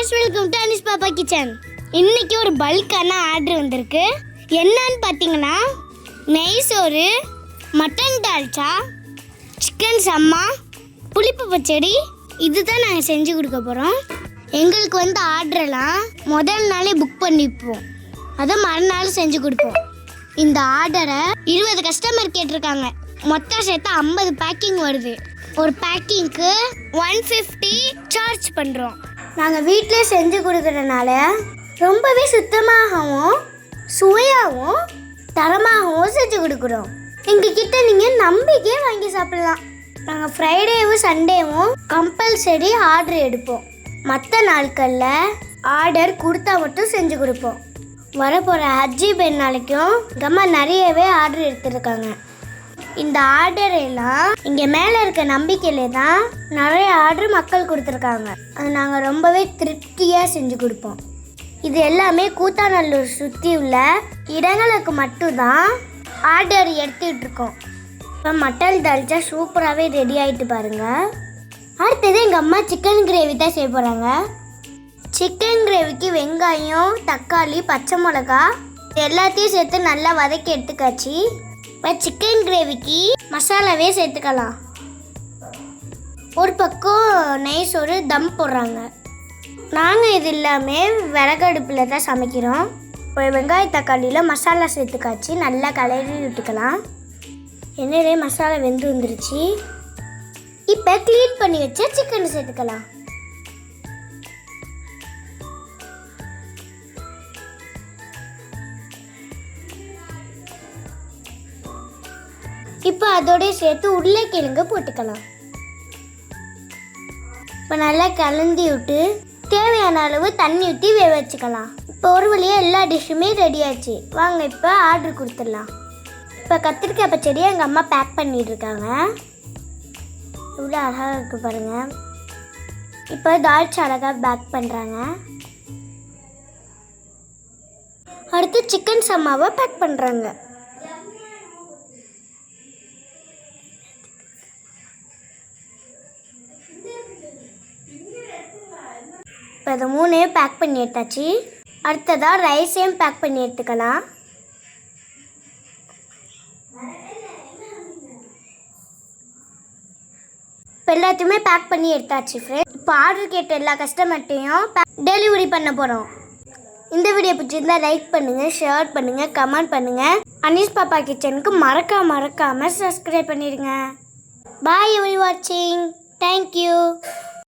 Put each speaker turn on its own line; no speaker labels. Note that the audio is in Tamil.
guys, welcome to Anish Papa Kitchen. இன்னைக்கு ஒரு பல்கான ஆர்டர் வந்திருக்கு. என்னன்னு பாத்தீங்கன்னா நெய் சோறு, மட்டன் தால்ச்சா, சிக்கன் சம்மா, புளிப்பு பச்சடி இதுதான் நாங்கள் செஞ்சு கொடுக்க போகிறோம். எங்களுக்கு ஆர்டரெல்லாம் முதல் நாளே புக் பண்ணிப்போம், அதை மறுநாள் செஞ்சு கொடுப்போம். இந்த ஆர்டரை 20 கஸ்டமர் கேட்டிருக்காங்க. மொத்தம் சேர்த்து 50 பேக்கிங் வருது. ஒரு பேக்கிங்க்கு 150 சார்ஜ் பண்ணுறோம். நாங்கள் வீட்டிலே செஞ்சு கொடுக்குறதுனால ரொம்பவே சுத்தமாகவும் சுவையாகவும் தரமாகவும் செஞ்சு கொடுக்குறோம். எங்ககிட்ட நீங்கள் நம்பிக்கையே வாங்கி சாப்பிடலாம். நாங்கள் ஃப்ரைடேவும் சண்டேவும் கம்பல்சரி ஆர்டர் எடுப்போம். மற்ற நாட்களில் ஆர்டர் கொடுத்தா மட்டும் செஞ்சு கொடுப்போம். வரப்போகிற ஹஜ்ஜி பெருநாளைக்கும் அம்மா நிறையவே ஆர்டர் எடுத்துருக்காங்க. இந்த ஆர்டர் எல்லாம் இங்கே மேலே இருக்க நம்பிக்கையிலே தான் நிறைய ஆர்டர் மக்கள் கொடுத்துருக்காங்க. அது நாங்கள் ரொம்பவே திருப்தியாக செஞ்சு கொடுப்போம். இது எல்லாமே கூத்தாநல்லூர் சுற்றி உள்ள இடங்களுக்கு மட்டும்தான் ஆர்டர் எடுத்துகிட்டு இருக்கோம். இப்போ மட்டன் தால்ச்சா சூப்பராகவே ரெடி ஆகிட்டு பாருங்கள். அடுத்தது எங்கள் அம்மா சிக்கன் கிரேவி தான் செய்ய போகிறாங்க. சிக்கன் கிரேவிக்கு வெங்காயம், தக்காளி, பச்சை மிளகா எல்லாத்தையும் சேர்த்து நல்லா வதக்கி எடுத்துக்காச்சு. இப்போ சிக்கன் கிரேவிக்கு மசாலாவே சேர்த்துக்கலாம். ஒரு பக்கம் நெய் சோறு தம் போடுறாங்க. நாங்கள் இது இல்லாமல் விறகடுப்பில் தான் சமைக்கிறோம். இப்போ வெங்காய தக்காளியில் மசாலா சேர்த்துக்காச்சு நல்லா கலரி விட்டுக்கலாம். என்னவே மசாலா வெந்து வந்துருச்சு. இப்போ க்ளீன் பண்ணி வச்ச சிக்கன் சேர்த்துக்கலாம். இப்போ அதோட சேர்த்து உருளைக்கிழங்கு போட்டுக்கலாம். இப்போ நல்லா கலந்து விட்டு தேவையான அளவு தண்ணி ஊற்றி வேக வச்சுக்கலாம். இப்போ ஒரு வழியாக எல்லா டிஷ்ஷுமே ரெடி ஆச்சு. வாங்க இப்போ ஆர்டர் கொடுத்துடலாம். இப்போ கத்திரிக்காய் பச்சடியை எங்கள் அம்மா பேக் பண்ணிட்டுருக்காங்க. இவ்வளோ அழகாக இருக்குது பாருங்கள். இப்போ தால்ச்சா அழகாக பேக் பண்ணுறாங்க. அடுத்து சிக்கன் சம்மாவை பேக் பண்ணுறாங்க. இப்போ அதை 3 பேக் பண்ணி எடுத்தாச்சு. அடுத்ததாக ரைஸையும் பேக் பண்ணி எடுத்துக்கலாம். இப்போ எல்லாத்தையுமே பேக் பண்ணி எடுத்தாச்சு ஃப்ரெண்ட். இப்போ ஆர்டர் கேட்ட எல்லா கஸ்டமர்ட்டையும் டெலிவரி பண்ண போகிறோம். இந்த வீடியோ பிடிச்சிருந்தா லைக் பண்ணுங்கள், ஷேர் பண்ணுங்கள், கமெண்ட் பண்ணுங்கள். அனீஷ் பாப்பா கிச்சனுக்கு மறக்காமல் சப்ஸ்கிரைப் பண்ணிடுங்க. பாய் எவ்ரி வாட்சிங். தேங்க்யூ.